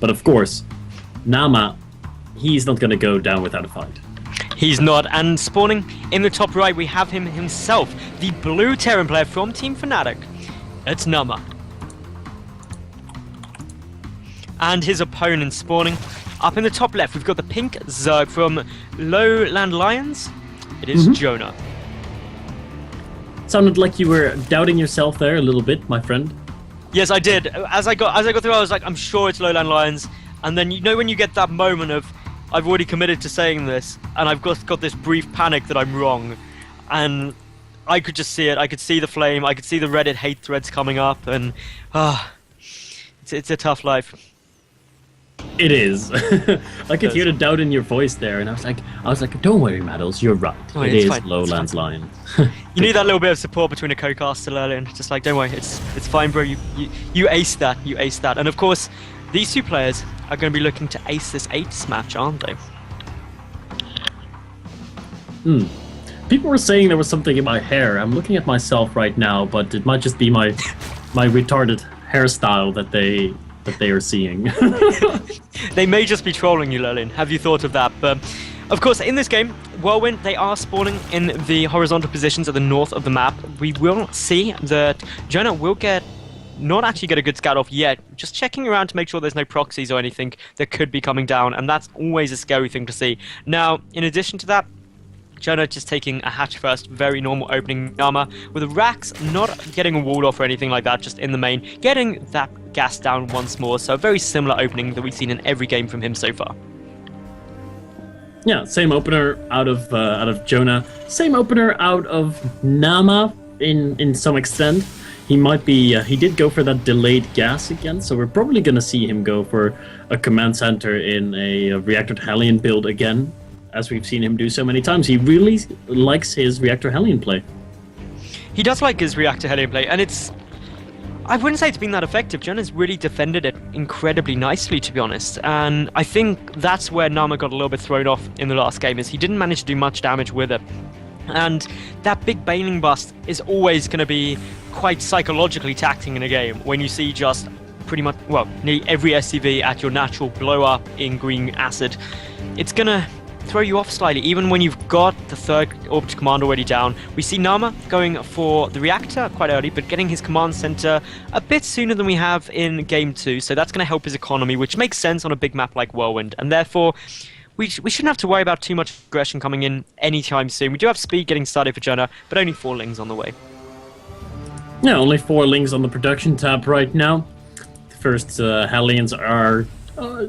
But of course, Naama, he's not going to go down without a fight. He's not, and spawning in the top right, we have him himself, the blue Terran player from Team Fnatic. It's Naama. And his opponent spawning up in the top left, we've got the pink Zerg from Lowland Lions. It is Jona. Sounded like you were doubting yourself there a little bit, my friend. Yes, I did. As I got through, I was like, I'm sure it's Lowland Lions. And then, you know, when you get that moment of, I've already committed to saying this, and I've got this brief panic that I'm wrong, and I could just see it. I could see the flame. I could see the Reddit hate threads coming up, and it's a tough life. It is. I could hear the doubt in your voice there, and I was like, don't worry, Maddles, you're right. It is fine. Lowlands Lions. You need that little bit of support between a co-caster earlier, and just like, don't worry, it's fine, bro. You aced that. You aced that, and of course, these two players are going to be looking to ace this 8th match, aren't they? People were saying there was something in my hair. I'm looking at myself right now, but it might just be my retarded hairstyle that they are seeing. They may just be trolling you, Lurlin. Have you thought of that? But of course, in this game, Whirlwind, they are spawning in the horizontal positions at the north of the map. We will see that Jona will not actually get a good scout off yet, just checking around to make sure there's no proxies or anything that could be coming down, and that's always a scary thing to see. Now, in addition to that, Jona just taking a hatch first, very normal opening Naama, with the racks not getting a walled off or anything like that, just in the main, getting that gas down once more, so a very similar opening that we've seen in every game from him so far. Yeah, same opener out of Jona, same opener out of Naama in some extent. He might be, he did go for that delayed gas again, so we're probably going to see him go for a command center in a Reactor Hellion build again, as we've seen him do so many times. He really likes his Reactor Hellion play. He does like his Reactor Hellion play, and I wouldn't say it's been that effective. Jona's really defended it incredibly nicely, to be honest, and I think that's where Naama got a little bit thrown off in the last game, is he didn't manage to do much damage with it. And that big Baneling bust is always going to be quite psychologically taxing in a game when you see just pretty much, well, nearly every SCV at your natural blow up in green acid. It's going to throw you off slightly, even when you've got the 3rd orbit command already down. We see Naama going for the reactor quite early, but getting his command center a bit sooner than we have in game 2, so that's going to help his economy, which makes sense on a big map like Whirlwind, and therefore we shouldn't have to worry about too much aggression coming in anytime soon. We do have speed getting started for Jona, but only 4 lings on the way. Yeah, only 4 lings on the production tab right now. The first Hellions are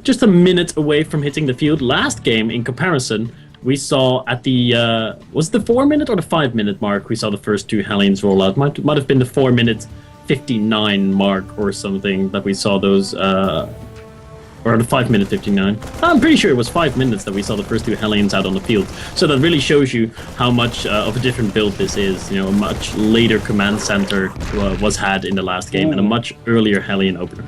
just a minute away from hitting the field. Last game, in comparison, we saw at the was it the 4-minute or the 5-minute mark? We saw the first 2 Hellions roll out. Might have been the 4-minute 59 mark or something that we saw those. Or the 5-minute 59. I'm pretty sure it was 5 minutes that we saw the first 2 Hellions out on the field. So that really shows you how much of a different build this is. You know, a much later command center was had in the last game, and a much earlier Hellion opener.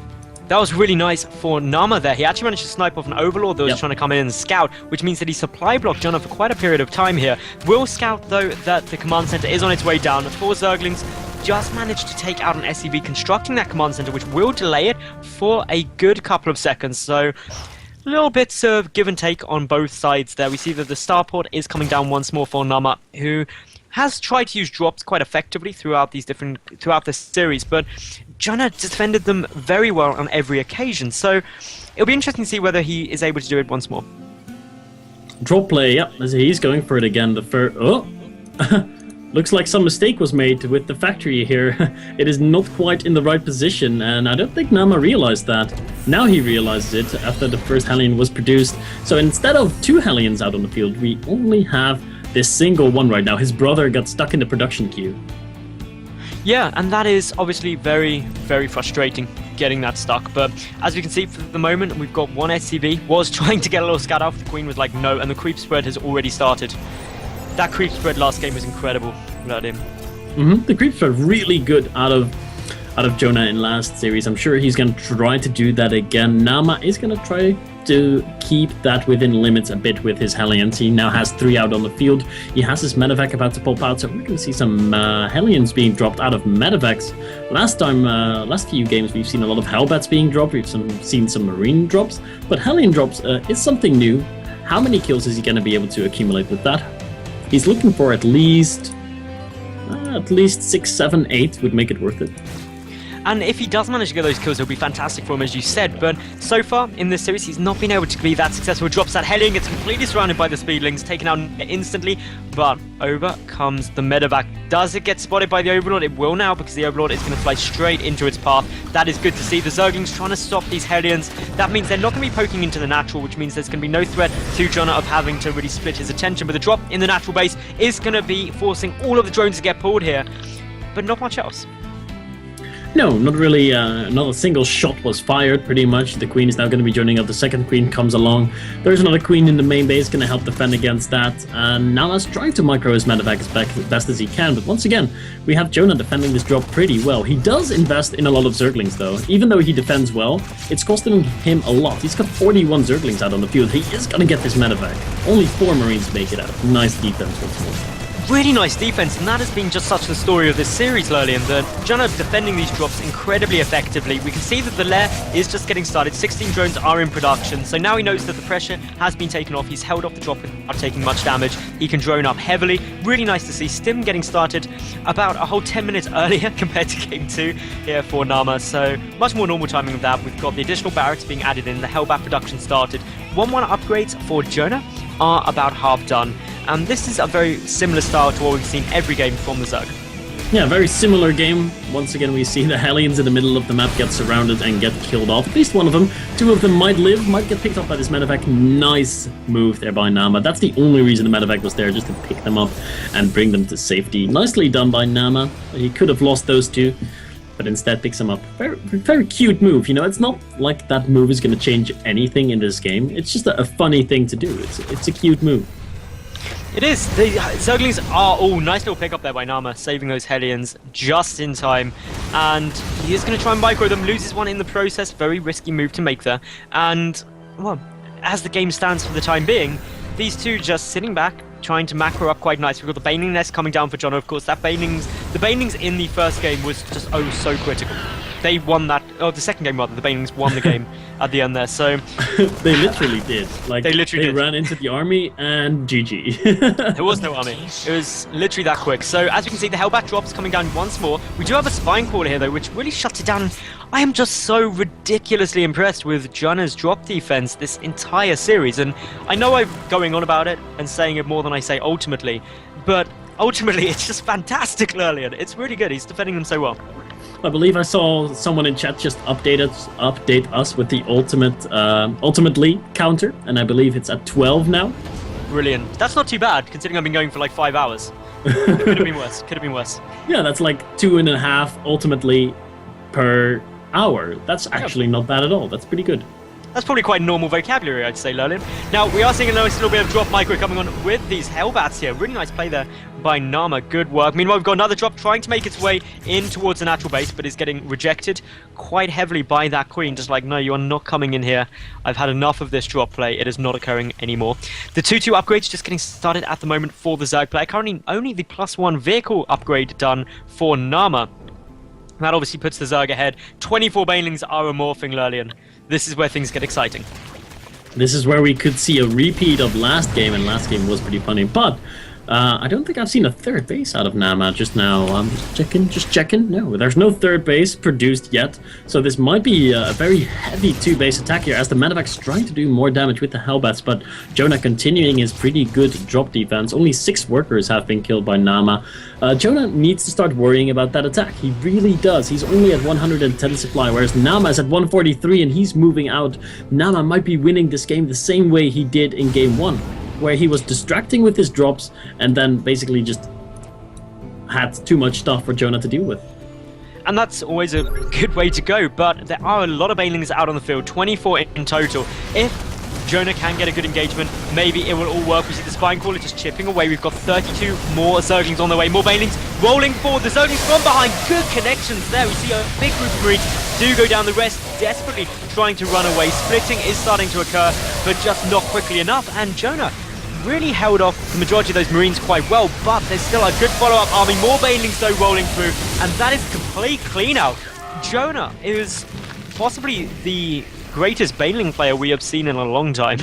That was really nice for Naama there. He actually managed to snipe off an Overlord that was trying to come in and scout, which means that he supply blocked Jona for quite a period of time here. Will scout, though, that the command center is on its way down. 4 Zerglings just managed to take out an SCV, constructing that command center, which will delay it for a good couple of seconds. So, little bits of give and take on both sides there. We see that the starport is coming down once more for Naama, who has tried to use drops quite effectively throughout this series, but Jona defended them very well on every occasion. So, it'll be interesting to see whether he is able to do it once more. Drop play, yep, he's going for it again. Looks like some mistake was made with the factory here. It is not quite in the right position, and I don't think Naama realized that. Now he realized it after the first Hellion was produced. So instead of 2 Hellions out on the field, we only have this single one right now. His brother got stuck in the production queue. Yeah, and that is obviously very, very frustrating, getting that stuck. But as we can see, for the moment, we've got 1 SCV. Was trying to get a little scout off. The Queen was like, no, and the creep spread has already started. That creep spread last game was incredible. Without him. The creeps are really good out of out of Jona in last series. I'm sure he's going to try to do that again. Naama is going to try to keep that within limits a bit with his Hellions. He now has 3 out on the field. He has his medevac about to pop out, so we're going to see some Hellions being dropped out of medevacs. Last few games, we've seen a lot of Hellbats being dropped. We've seen some Marine drops, but Hellion drops is something new. How many kills is he going to be able to accumulate with that? He's looking for at least 6, 7, 8 would make it worth it. And if he does manage to get those kills, it'll be fantastic for him, as you said. But so far in this series, he's not been able to be that successful. Drops that Hellion, gets completely surrounded by the Speedlings, taken out instantly. But over comes the medevac. Does it get spotted by the Overlord? It will now, because the Overlord is going to fly straight into its path. That is good to see. The Zerglings trying to stop these Hellions. That means they're not going to be poking into the natural, which means there's going to be no threat to Jona of having to really split his attention. But the drop in the natural base is going to be forcing all of the drones to get pulled here. But not much else. No, not really. Not a single shot was fired, pretty much. The Queen is now going to be joining up. The second Queen comes along. There's another Queen in the main base, going to help defend against that. And Naama's trying to micro his medevac as best as he can. But once again, we have Jona defending this drop pretty well. He does invest in a lot of Zerglings, though. Even though he defends well, it's costing him a lot. He's got 41 Zerglings out on the field. He is going to get this medevac. Only 4 Marines make it out. Nice defense once more. Really nice defense, and that has been just such the story of this series, Lurlian, that Jona defending these drops incredibly effectively. We can see that the lair is just getting started. 16 drones are in production, so now he knows that the pressure has been taken off. He's held off the drop without taking much damage. He can drone up heavily. Really nice to see Stim getting started about a whole 10 minutes earlier compared to Game 2 here for Naama, so much more normal timing of that. We've got the additional barracks being added in, the Hellbat production started. 1-1 upgrades for Jona are about half done. And this is a very similar style to what we've seen every game from the Zerg. Yeah, very similar game. Once again, we see the Hellions in the middle of the map get surrounded and get killed off. At least one of them. 2 of them might live, might get picked up by this medevac. Nice move there by Naama. That's the only reason the medevac was there, just to pick them up and bring them to safety. Nicely done by Naama. He could have lost those 2, but instead picks them up. Very, very cute move. You know, it's not like that move is going to change anything in this game. It's just a funny thing to do. It's a cute move. It is. The Zerglings are all nice little pick up there by Naama, saving those Hellions just in time. And he is going to try and micro them, loses one in the process. Very risky move to make there. And, well, as the game stands for the time being, these two just sitting back, trying to macro up quite nice. We've got the Baneling Nest coming down for Jona, of course. The Banelings in the first game was just so critical. They won that, the second game rather, the Banelings won the game at the end there, so... They literally did. Like, they ran into the army and GG. There was no army. It was literally that quick. So, as you can see, the Hellbat drops coming down once more. We do have a Spine Crawler here, though, which really shuts it down. I am just so ridiculously impressed with Jona's drop defense this entire series, and I know I'm going on about it and saying it more than I say ultimately, but ultimately it's just fantastic, Lurlian. It's really good. He's defending them so well. I believe I saw someone in chat just update us with the ultimately counter, and I believe it's at 12 now. Brilliant. That's not too bad, considering I've been going for like 5 hours. Could have been worse. Could have been worse. Yeah, that's like 2.5 ultimately per hour. That's actually not bad at all. That's pretty good. That's probably quite normal vocabulary, I'd say, Lurlian. Now, we are seeing a nice little bit of drop micro coming on with these Hellbats here. Really nice play there by Naama. Good work. Meanwhile, we've got another drop trying to make its way in towards the natural base, but is getting rejected quite heavily by that Queen. Just like, no, you are not coming in here. I've had enough of this drop play. It is not occurring anymore. The 2-2 upgrades just getting started at the moment for the Zerg player. Currently, only the +1 vehicle upgrade done for Naama. That obviously puts the Zerg ahead. 24 Banelings are morphing, Lurlian. This is where things get exciting. This is where we could see a repeat of last game, and last game was pretty funny. But I don't think I've seen a third base out of Naama just now. I'm just checking. No, there's no third base produced yet. So this might be a very heavy 2-base attack here, as the medevac's trying to do more damage with the Hellbats, but Jona continuing his pretty good drop defense. Only 6 workers have been killed by Naama. Jona needs to start worrying about that attack. He really does. He's only at 110 supply, whereas Naama is at 143 and he's moving out. Naama might be winning this game the same way he did in Game 1. Where he was distracting with his drops and then basically just had too much stuff for Jona to deal with. And that's always a good way to go, but there are a lot of Banelings out on the field, 24 in total. If Jona can get a good engagement. Maybe it will all work. We see the Spine Caller just chipping away. We've got 32 more Zerglings on the way. More Banelings rolling forward. The Zerglings from behind. Good connections there. We see a big group of Marines do go down. The rest desperately trying to run away. Splitting is starting to occur, but just not quickly enough. And Jona really held off the majority of those Marines quite well, but there's still a good follow-up army. More Banelings though rolling through, and that is complete clean-out. Jona is possibly the greatest Baneling player we have seen in a long time.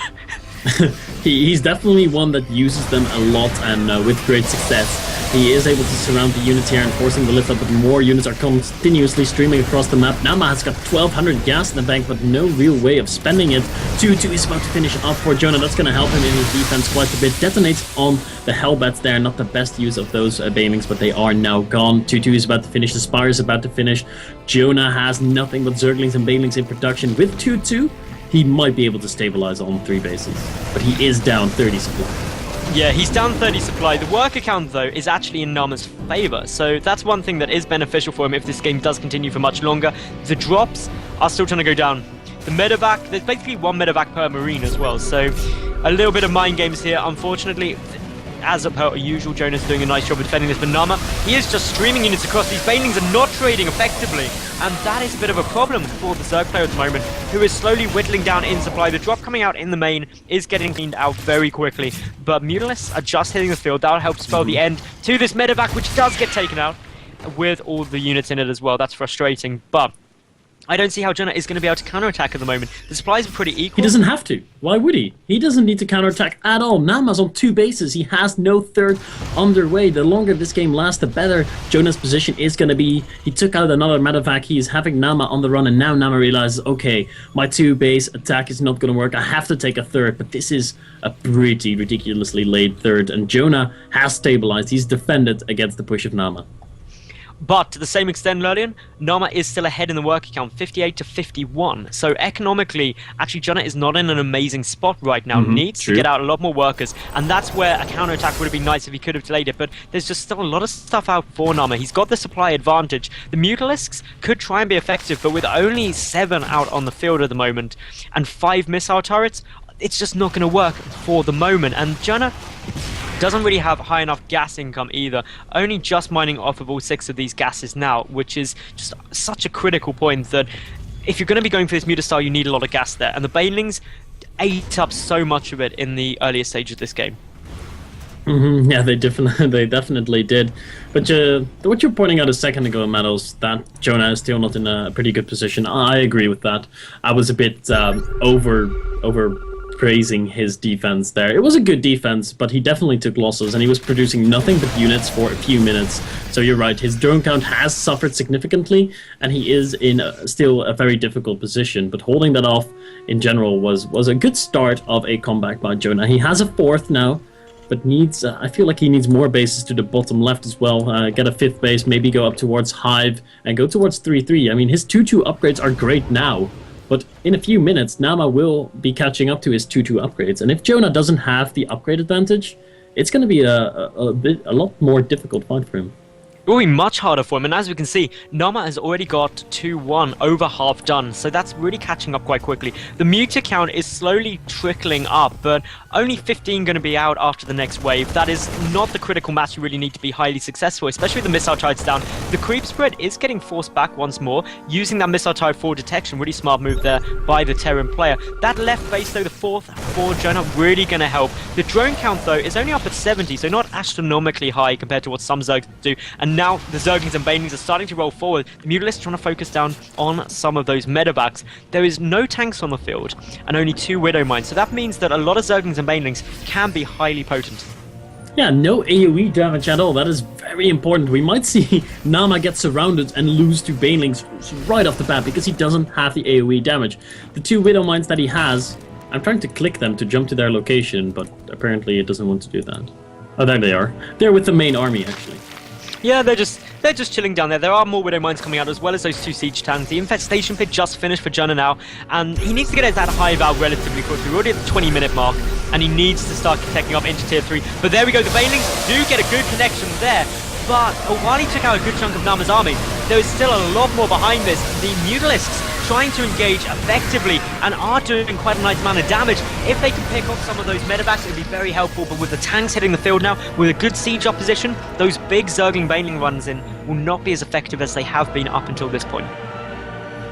He's definitely one that uses them a lot and with great success. He is able to surround the units here and forcing the lift up, but more units are continuously streaming across the map. Naama has got 1200 gas in the bank, but no real way of spending it. 2-2 is about to finish off for Jona. That's going to help him in his defense quite a bit. Detonates on the Hellbats there. Not the best use of those Banelings, but they are now gone. 2-2 is about to finish. The Spire is about to finish. Jona has nothing but Zerglings and Banelings in production. With 2-2, he might be able to stabilize on 3 bases, but he is down 30 supply. Yeah, he's down 30 supply. The worker count, though, is actually in Naama's favor, so that's one thing that is beneficial for him if this game does continue for much longer. The drops are still trying to go down. The medevac, there's basically 1 medevac per Marine as well, so a little bit of mind games here. Unfortunately, as per usual, Jona's doing a nice job of defending this, but Naama, he is just streaming units across. These Banelings are not trading effectively, and that is a bit of a problem for the Zerg player at the moment, who is slowly whittling down in supply. The drop coming out in the main is getting cleaned out very quickly, but Mutalisks are just hitting the field. That'll help spell the end to this medevac, which does get taken out with all the units in it as well. That's frustrating, but I don't see how Jona is going to be able to counterattack at the moment. The supplies are pretty equal. He doesn't have to. Why would he? He doesn't need to counterattack at all. Naama's on 2 bases. He has no third underway. The longer this game lasts, the better Jona's position is going to be. He took out another medevac. He is having Naama on the run, and now Naama realizes, okay, my 2-base attack is not going to work. I have to take a third, but this is a pretty ridiculously late third, and Jona has stabilized. He's defended against the push of Naama. But to the same extent, Lurlian, Naama is still ahead in the worker count, 58 to 51. So economically, actually, Jona is not in an amazing spot right now. Needs to get out a lot more workers, and that's where a counterattack would have been nice if he could have delayed it. But there's just still a lot of stuff out for Naama. He's got the supply advantage. The Mutalisks could try and be effective, but with only 7 out on the field at the moment and 5 missile turrets, it's just not going to work for the moment. And Jona doesn't really have high enough gas income either, only just mining off of all 6 of these gases now, which is just such a critical point that if you're going to be going for this Muta style, you need a lot of gas there, and the Banelings ate up so much of it in the earlier stage of this game. Yeah, they definitely did. But what you're pointing out a second ago, Meadows, that Jona is still not in a pretty good position. I agree with that. I was a bit over praising his defense there. It was a good defense, but he definitely took losses, and he was producing nothing but units for a few minutes. So you're right, his drone count has suffered significantly, and he is in still a very difficult position, but holding that off in general was a good start of a comeback by Jona. He has a 4th now, but needs I feel like he needs more bases to the bottom left as well. Get a 5th base, maybe go up towards Hive, and go towards 3-3. I mean, his 2-2 upgrades are great now, but in a few minutes, Naama will be catching up to his 2-2 upgrades. And if Jona doesn't have the upgrade advantage, it's going to be a lot more difficult fight for him. It will be much harder for him, and as we can see, Naama has already got 2-1, over half done, so that's really catching up quite quickly. The Muta count is slowly trickling up, but only 15 going to be out after the next wave. That is not the critical mass you really need to be highly successful, especially with the missile turrets down. The creep spread is getting forced back once more, using that missile turret for detection. Really smart move there by the Terran player. That left base, though, the 4th for Jona, really going to help. The drone count, though, is only up at 70, so not astronomically high compared to what some Zergs do, and now the Zerglings and Banelings are starting to roll forward. The Mutalisks trying to focus down on some of those medevacs. There is no tanks on the field and only 2 Widow Mines, so that means that a lot of Zerglings and Banelings can be highly potent. Yeah, no AoE damage at all. That is very important. We might see Naama get surrounded and lose to Banelings right off the bat because he doesn't have the AoE damage. The 2 Widow Mines that he has, I'm trying to click them to jump to their location, but apparently it doesn't want to do that. Oh, there they are. They're with the main army, actually. Yeah, they're just chilling down there. There are more Widow Mines coming out, as well as those 2 Siege Tanks. The Infestation Pit just finished for Jona now, and he needs to get that Hive out relatively quickly. We're already at the 20-minute mark, and he needs to start taking up into Tier 3. But there we go, the Banelings do get a good connection there. But while he took out a good chunk of Naama's army, there is still a lot more behind this. The Mutalisks trying to engage effectively and are doing quite a nice amount of damage. If they can pick off some of those medevacs, it would be very helpful, but with the tanks hitting the field now, with a good siege opposition, those big Zergling Baneling runs in will not be as effective as they have been up until this point.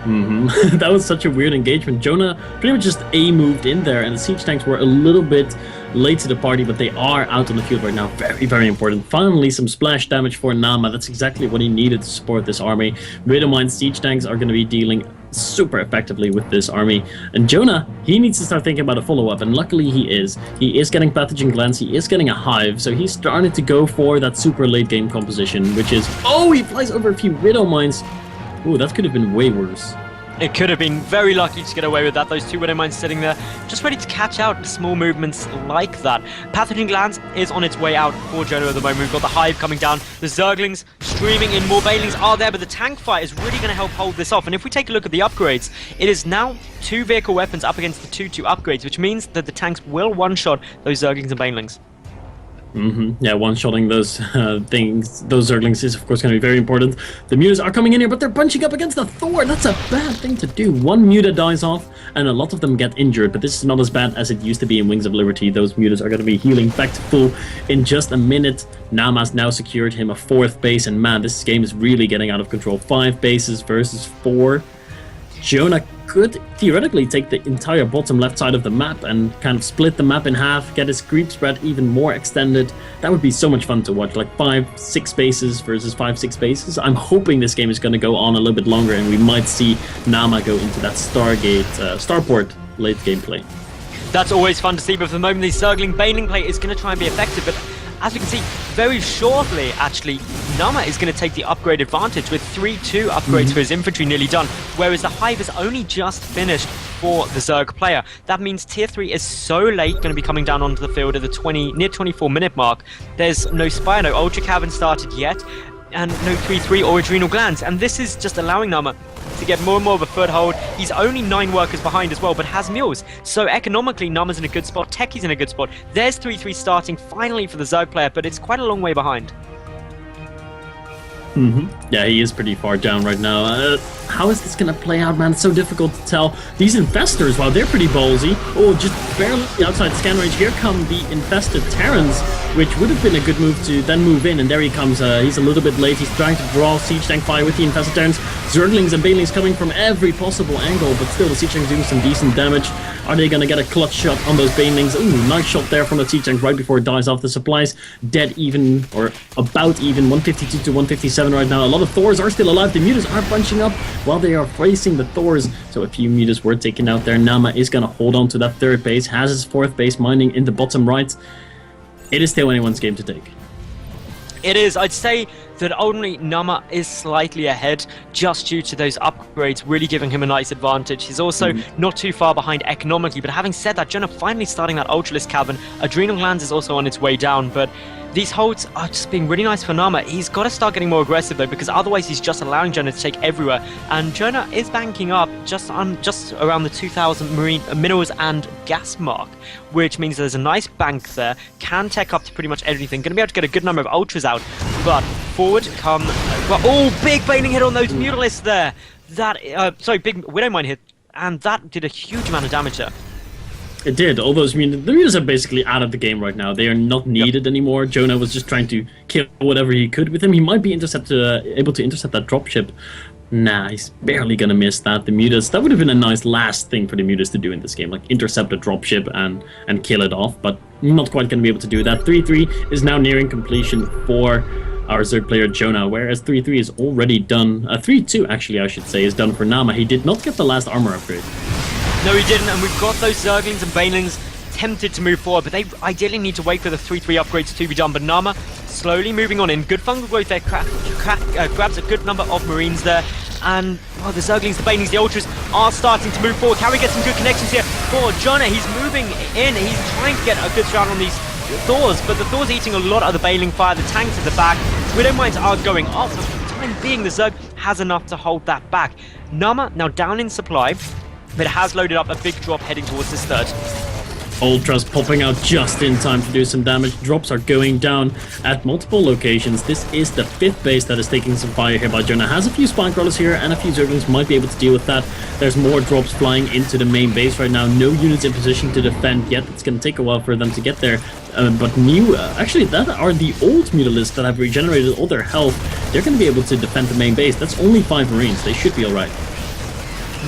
That was such a weird engagement. Jona pretty much just moved in there, and the siege tanks were a little bit late to the party, but they are out on the field right now. Very, very important. Finally, some splash damage for Naama. That's exactly what he needed to support this army. Widowmine siege tanks are going to be dealing super effectively with this army. And Jona, he needs to start thinking about a follow-up, and luckily he is. He is getting pathogen glands, he is getting a hive, so he's starting to go for that super late game composition, which is... Oh, he flies over a few Widowmines. Ooh, that could have been way worse. It could have been very lucky to get away with that. Those two Widowmines sitting there, just ready to catch out small movements like that. Pathogen Glands is on its way out for Jona at the moment. We've got the Hive coming down. The Zerglings streaming in. More Banelings are there, but the tank fight is really going to help hold this off. And if we take a look at the upgrades, it is now 2 vehicle weapons up against the 2-2 upgrades, which means that the tanks will one-shot those Zerglings and Banelings. Yeah, one-shotting those things, those Zerglings is of course going to be very important. The Mutas are coming in here, but they're bunching up against the Thor. That's a bad thing to do. One Muta dies off, and a lot of them get injured, but this is not as bad as it used to be in Wings of Liberty. Those Mutas are going to be healing back to full in just a minute. Naama's now secured him a 4th base, and man, this game is really getting out of control. 5 bases versus 4. Jona could theoretically take the entire bottom left side of the map and kind of split the map in half, get his creep spread even more extended. That would be so much fun to watch, like 5-6 bases versus 5-6 bases. I'm hoping this game is going to go on a little bit longer and we might see Naama go into that Starport late gameplay. That's always fun to see, but for the moment the Zergling Baneling play is going to try and be effective, but as we can see, very shortly, actually, Naama is going to take the upgrade advantage with 3-2 upgrades for his infantry nearly done, whereas the Hive is only just finished for the Zerg player. That means Tier 3 is so late, going to be coming down onto the field at the near 24-minute mark. There's no Spire, no Ultra Cavern started yet, and no 3-3 or Adrenal Glands, and this is just allowing Naama to get more and more of a foothold. He's only 9 workers behind as well, but has mules. So economically, Naama's in a good spot, Techie's in a good spot. There's 3-3 starting finally for the Zerg player, but it's quite a long way behind. Yeah, he is pretty far down right now. How is this going to play out, man? It's so difficult to tell. These Infestors, wow, they're pretty ballsy. Oh, just barely outside scan range. Here come the Infested Terrans, which would have been a good move to then move in. And there he comes. He's a little bit late. He's trying to draw Siege Tank fire with the Infested Terrans. Zerglings and Banelings coming from every possible angle, but still the Siege Tank doing some decent damage. Are they going to get a clutch shot on those Banelings? Ooh, nice shot there from the Siege Tank right before it dies off. The supplies dead even, or about even, 152 to 157 right now. A lot of Thors are still alive. The Mutas are bunching up while they are facing the Thors. So a few Mutas were taken out there. Naama is going to hold on to that 3rd base, has his 4th base mining in the bottom right. It is still anyone's game to take. It is. I'd say that only Naama is slightly ahead just due to those upgrades really giving him a nice advantage. He's also not too far behind economically, but having said that, Jona finally starting that Ultralisk Cavern. Adrenal Glands is also on its way down, but these holds are just being really nice for Naama. He's got to start getting more aggressive though, because otherwise he's just allowing Jona to take everywhere. And Jona is banking up just around the 2,000 marine minerals and gas mark, which means there's a nice bank there. Can tech up to pretty much everything. Going to be able to get a good number of ultras out, but forward come. Well, oh, big Baneling hit on those Mutalisks there. That big Widowmine hit, and that did a huge amount of damage there. It did. All those the Mutas are basically out of the game right now. They are not needed anymore. Jona was just trying to kill whatever he could with him. He might be able to intercept that dropship. Nah, he's barely gonna miss that. The Mutas, that would have been a nice last thing for the Mutas to do in this game, like intercept a dropship and kill it off, but not quite gonna be able to do that. 3-3 is now nearing completion for our Zerg player Jona, whereas 3-3 is already done. 3-2 actually, I should say, is done for Naama. He did not get the last armor upgrade. No, he didn't, and we've got those Zerglings and Banelings tempted to move forward, but they ideally need to wait for the 3-3 upgrades to be done. But Naama slowly moving on in. Good fungal growth there, grabs a good number of Marines there, and well, the Zerglings, the Banelings, the Ultras are starting to move forward. Can we get some good connections here for Jona? He's moving in, he's trying to get a good shot on these Thors, but the Thors eating a lot of the Baneling fire, the tanks at the back. Widowmines are going off, but for the time being, the Zerg has enough to hold that back. Naama now down in supply, but it has loaded up a big drop heading towards this 3rd. Ultras popping out just in time to do some damage. Drops are going down at multiple locations. This is the 5th base that is taking some fire here by Jona. Has a few Spine Crawlers here, and a few Zerglings might be able to deal with that. There's more drops flying into the main base right now. No units in position to defend yet. It's going to take a while for them to get there. But new, actually, that are the old Mutalisks that have regenerated all their health. They're going to be able to defend the main base. That's only 5 Marines. They should be alright.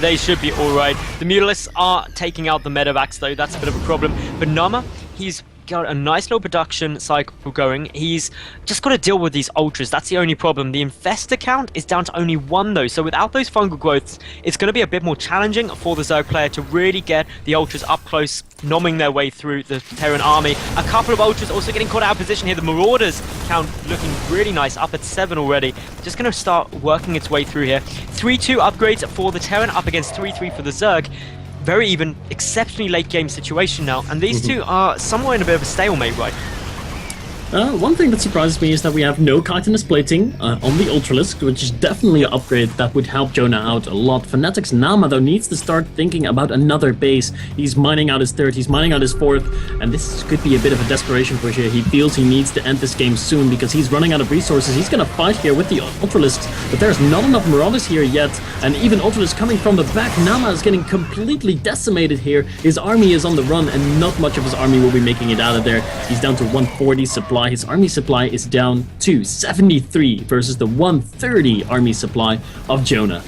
They should be alright. The Mutalisks are taking out the medevacs though, that's a bit of a problem. But Naama, he's got a nice little production cycle going. He's just got to deal with these Ultras, that's the only problem. The Infestor count is down to only 1 though, so without those fungal growths, it's going to be a bit more challenging for the Zerg player to really get the Ultras up close, nomming their way through the Terran army. A couple of Ultras also getting caught out of position here. The Marauders count looking really nice, up at 7 already. Just going to start working its way through here. 3-2 upgrades for the Terran, up against 3-3 for the Zerg. Very even, exceptionally late game situation now, and these two are somewhere in a bit of a stalemate, right? One thing that surprises me is that we have no chitinous plating on the Ultralisk, which is definitely an upgrade that would help Jona out a lot. Fnatic's Naama, though, needs to start thinking about another base. He's mining out his 3rd, he's mining out his 4th, and this could be a bit of a desperation push here. He feels he needs to end this game soon because he's running out of resources. He's going to fight here with the Ultralisks, but there's not enough Marauders here yet, and even Ultralisk coming from the back. Naama is getting completely decimated here. His army is on the run, and not much of his army will be making it out of there. He's down to 140 supply. His army supply is down to 73 versus the 130 army supply of Jona.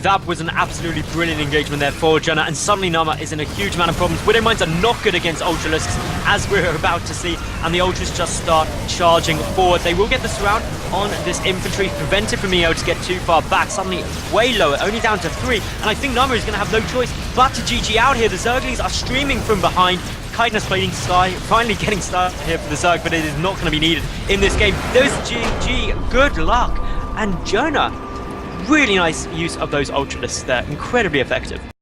That was an absolutely brilliant engagement there for Jona, and suddenly Naama is in a huge amount of problems. Widowmines are not good against Ultralisks, as we're about to see, and the Ultras just start charging forward. They will get the surround on this infantry, prevented from being able to get too far back. Suddenly way lower, only down to 3, and I think Naama is going to have no choice but to GG out here. The Zerglings are streaming from behind. Chitinous plating Sky finally getting started here for the Zerg, but it is not going to be needed in this game. There's GG, good luck. And Jona, really nice use of those Ultralisks there, incredibly effective.